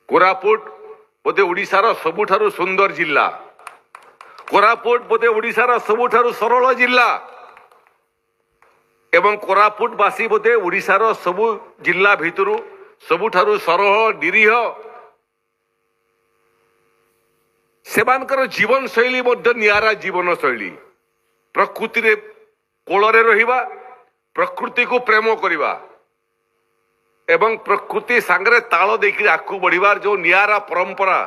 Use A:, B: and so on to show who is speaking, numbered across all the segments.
A: कोरापुट बोधे ओडिशार सबुठारु सुंदर जिल्ला, कोरापुट बोधे ओडिशार सबुठारु सरल जिल्ला एवं कोरापुटवासी बोधे ओडिशार सबु जिल्ला भितरु सबुठारु सरल निरीह सेमानकर जीवन शैली मध्य नियारा जीवन शैली प्रकृति रे कोଳରେ रहिबा, प्रकृति को प्रेम करिबा एवं प्रकृति सांगरे ताल देकी आगू बढ़िबार जो नियारा परंपरा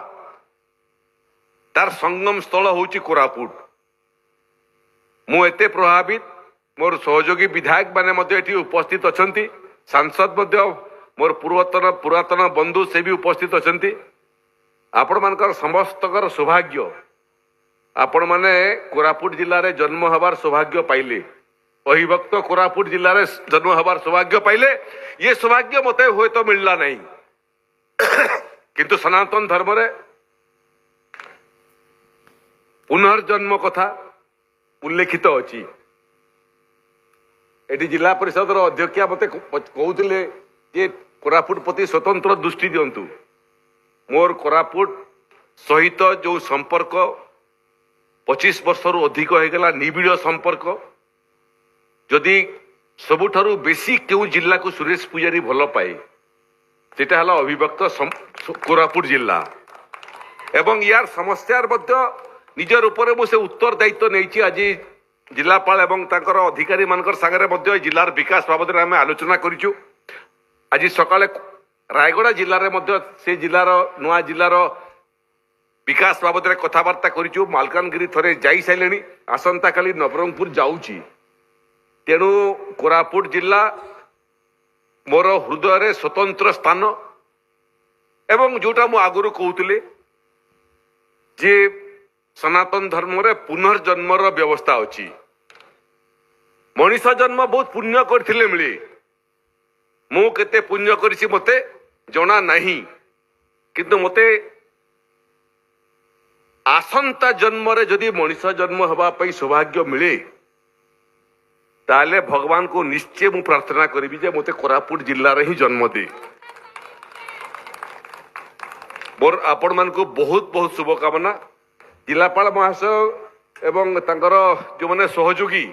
A: तार संगम स्थल होची कोरापुट। मु एते प्रभावित, मोर सहयोगी विधायक माने मध्य एठी उपस्थित अछंती, सांसद मध्य मोर पुरातन बंधु से भी उपस्थित अछंती। आपण मानकर समस्तकर सौभाग्य, आपण माने कोरापुट जिल्ला रे जन्म हबार सौभाग्य पाइले, अहिभक्त कोरापुट जिल्ला रे जन्म हबार सौभाग्य पाइले। ये सौभाग्य मते होय तो मिलला नहीं, किंतु सनातन धर्म रे पुनर्जन्म कथा उल्लेखित अछि। एटी जिला परिषद रो अध्यक्ष मते कहउतिले जे कोरापुट प्रति स्वतंत्र दृष्टि दियंतु। मोर कोरापुट सहित जो संपर्क 25 वर्ष रु अधिक हो गला, निबिड़ संपर्क। जदि सबुठारु बेसी क्यों जिला को सुरेश पुजारी भल पाए सेटा हला अभिव्यक्त कोरापुट जिला एवं यार समस्या निजर ऊपर मु से उत्तर दायित्व नहीं। आज जिलापाल एवं तांकर अधिकारी मानकर सागरे मध्य जिलार विकास बाबद आम आलोचना करिछु। आज सकाळे रायगड़ा जिले में मध्य से जिलार नुआ जिलार विकास बाबद कथबार्ता करिछु। मालकानगिरी थरे जाई साइलेनी, आसंता काली नवरंगपुर जाऊची। तेणु कोरापुट जिला मोर हृदय रे स्वतंत्र स्थान एवं जोटा मु आगुरु कहूतिले जे सनातन धर्म रे पुनर्जन्मर व्यवस्था अछि। मनीष जन्म बहुत पुण्य करथिले मिले, मु केते पुण्य करिछि मते जना नहीं, किंतु मते आसंता जन्म रे जदि मनीष जन्म हवा पई सौभाग्य मिले ताले भगवान को निश्चय मु प्रार्थना करी जे मते कोरापुट जिल्ला रे ही जन्म दे। मोर आपण मान को बहुत बहुत शुभकामना। जिलापाल महाशय एवं तांकर जो माने सहयोगी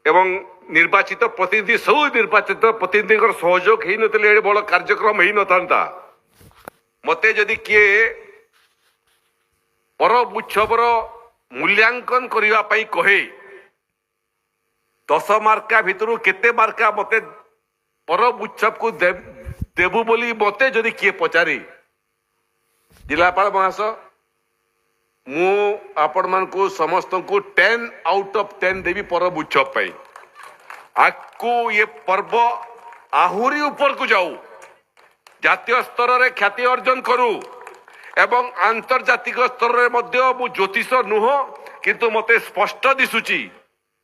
A: एवं निर्वाचित प्रतिनिधि सब निर्वाचित प्रतिनिधि सहयोग ही नतले बड़ कार्यक्रम ही नथांता। मते जदि किए परब उत्सवर मूल्यांकन करिवा पई कहे 10 मार्का भितरु केते मार्का मते परब उत्सव को देबु बोली मते जदि किए पचारी, जिलापाल महाशय मु आपण मान को समस्त को 10 आउट ऑफ 10 देवी परब उत्सव पाई। आकु ये पर्व आहुरी ऊपर को जाऊ, जातीय स्तर रे ख्याति अर्जन करू एवं आंतर्जातिक स्तर रे मध्य मु ज्योतिष नुह, किंतु मते स्पष्ट दिसुची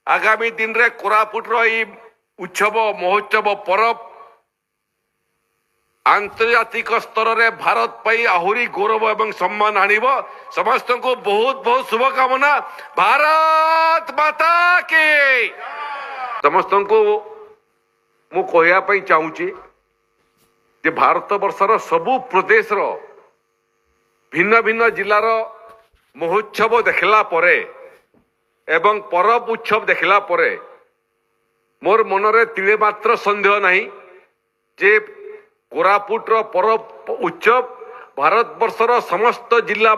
A: आगामी दिन रे कोरापुट रो ई उत्सव महोत्सव परब आंतर्जातिक स्तर रे भारत पाई आहुरी गौरव एवं सम्मान आनिब। समस्त को बहुत बहुत शुभकामना। भारत माता की। समस्त को मु कहया पई चाहूची जे भारत वर्षर सबु प्रदेश रो भिन्न भिन्न जिलार महोत्सव देखला परे एवं परब उत्सव देखला परे मोर मनरे तिले मात्र संदेह नहीं जे कोरापुट रो परब उत्सव भारत वर्षर समस्त जिला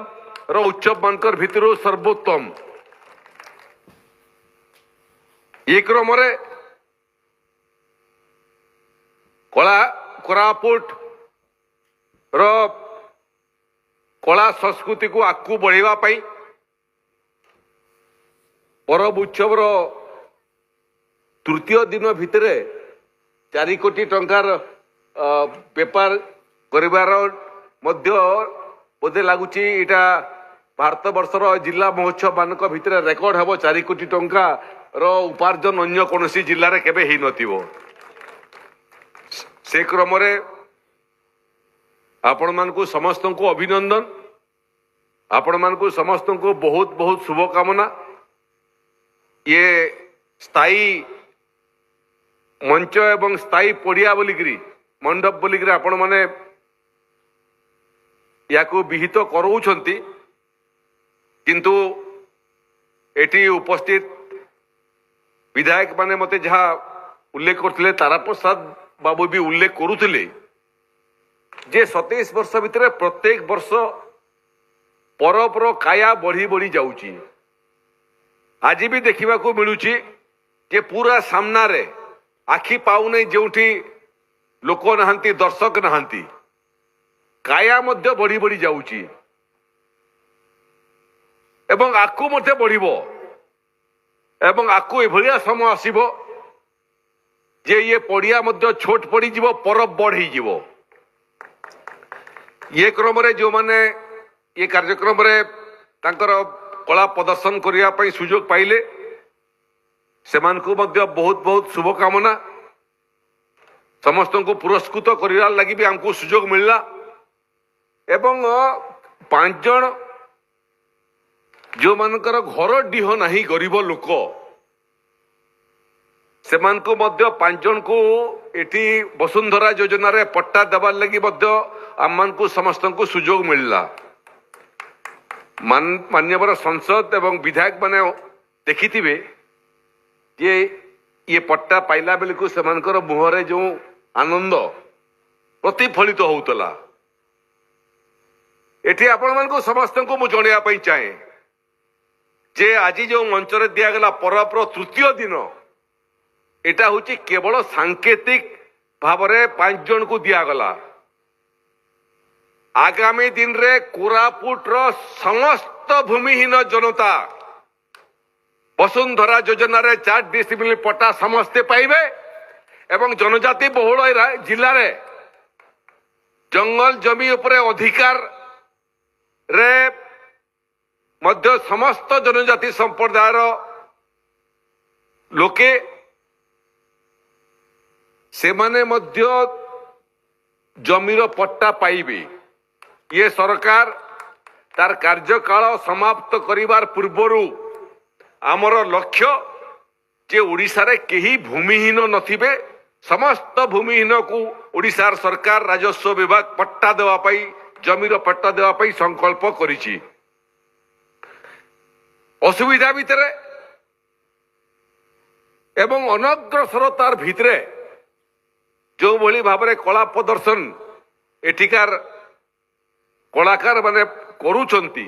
A: रो उत्सव मानकर भितरु सर्वोत्तम। एक क्रमरे कोरापुट रो कला संस्कृति को आगू बढ़ावा पाई परब उत्सव रो तृतीय दिन भितर 4 कोटी टंकार बेपार करिवार मध्य बोधे लगुची इटा भारत वर्षर जिला महोत्सव मानक भितर रेकर्ड हबो। 4 कोटी टंका रो उपार्जन अन्य कोनोसी जिल्ला रे केबे ही नथिबो। से क्रम रे आपण मान को समस्त को अभिनंदन, आपण मान को समस्त को बहुत बहुत शुभकामना। ये स्थायी मंच एवं स्थायी पड़िया बोलिकी मंडप बोलिक आपण मैंने या विहित कराउछंती किंतु एटी उपस्थित विधायक माने मते जहाँ उल्लेख करथिले तारा प्रसाद बाबू भी उल्लेख करुथिले जे 27 वर्ष भितर प्रत्येक वर्ष परपर काया बढ़ी बढ़ी जाउची। आज भी देखा मिलूँ जे पूरा सामना रे आखि पाऊने जोठी लोक नहांती दर्शक नहांती काया मध्य बढ़ी बढ़ी जाउची एवं आकु मध्य बढ़िबो एवं आकु एभलिया समय आसीबो जे ये पड़िया मध्य छोट पड़ी जीवो परब बढ़ी जीवो। ये क्रम रे जो माने ये कार्यक्रम रे तांकर कला प्रदर्शन करिया पई सुजोग पाइले सेमानकु मध्य बहुत बहुत शुभकामना। समस्त को पुरस्कृत करिया लगी भी हमको सुजोग मिलला एवं 5 जन जो मानकर घर डीह नहीं गरीब लोक सेमानकु मध्य 5 जन को एटी वसुंधरा योजना रे पट्टा देवार लगी मध्य आम को समस्त को सुजोग मिलला। मान्यवर संसद एवं विधायक माने देखिथिबे जे ये पट्टा पाइला बेल को सेमानकर मुहरे जो आनंद प्रतिफलित होउतला एठी आपण मान को समस्त को मु जणिया पई चाहे जे आज जो मंच रे दिया गला परपर तृतीय दिन एटा होची केवल सांकेतिक भाव रे 5 जन को दिया गला। आगामी दिन रे कोरापुट रो समस्त भूमिहीन जनता वसुंधरा योजना रे 4 डिसिप्लिन पट्टा समस्ते पाइबे एवं जनजाति बहुल जिले रे जंगल जमी उपरे अधिकार रे मध्य समस्त जनजाति संप्रदायर लोके से माने मध्य जमीर पट्टा पाइबे। ये सरकार तार कार्यकाल समाप्त करिवार पूर्वरु आमर लक्ष्य जे ओडिशा रे केही भूमिहीन नथिबे समस्त भूमिहीन को ओडिशार सरकार राजस्व विभाग पट्टा देवा पाई जमीर पट्टा देवा पाई संकल्प करिछि। असुविधा भितरे एवं अनग्रसरतार भितरे जो भली भाव में कला प्रदर्शन एठिकार कलाकार माने करूछंती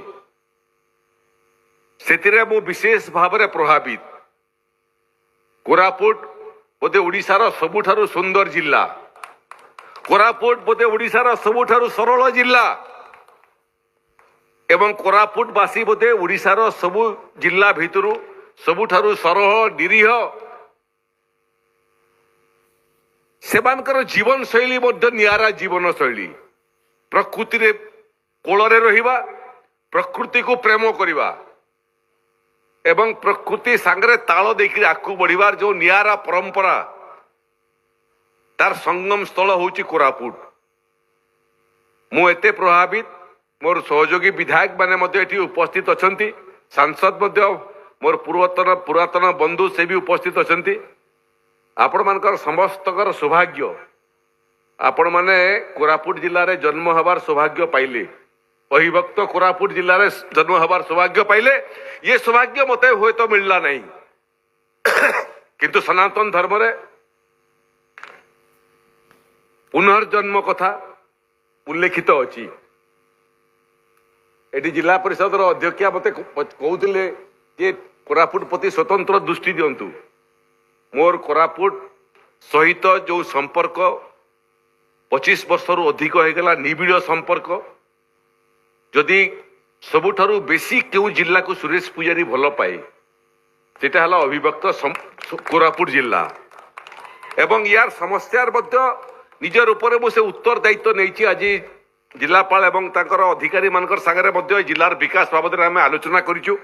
A: सेतिरे मु विशेष भाव में प्रभावित। कोरापुट बोधे ओडिशार सबुठारु सुंदर जिला कोरापुट बोधे ओडिशार सबुठारु सरल जिला एवं कोरापुटवासी बोधे ओडिशार सबु जिला भितरु सबुठारु सरल निरीह सेमानकर जीवन शैली मध्य नियारा जीवन शैली प्रकृति रे कोଳରେ रहिबा प्रकृति को प्रेम करिबा एवं प्रकृति सांगरे ताल देखि आकु बढ़िबार जो नियारा परंपरा तार संगम स्थल होची कोरापुट। मु एते प्रभावित मोर सहयोगी विधायक माने मध्य एठी उपस्थित अछंती सांसद मध्य मोर पुरातन बंधु से भी उपस्थित अछंती। आपण मानकर समस्तकर सौभाग्य आपण माने कोरापुट जिल्ला रे जन्म हबार सौभाग्य पाइले अहिभक्त कोरापुट जिल्ला रे जन्म हबार सौभाग्य पाइले ये सौभाग्य मते होय तो मिलला नहीं किंतु सनातन धर्म रे पुनर्जन्म कथा उल्लेखित अछि। एटी जिला परिषद रो अध्यक्ष मते कहउतिले जे कोरापुट प्रति स्वतंत्र दृष्टि दियंतु। मोर कोरापुट सहित जो संपर्क 25 वर्ष रु अधिक हो गला निबिड़ संपर्क जदि सबुठारु बेसी केउ जिला को सुरेश पुजारी भल पाए सेटा हला अभिव्यक्त कोरापुट जिला एवं यार समस्यार मध्य निजर ऊपर मु से उत्तर दायित्व नहीं आज जिलापाल एवं तांकर अधिकारी मानकर संगे मध्य जिलार विकास बाबद आलोचना करिछु।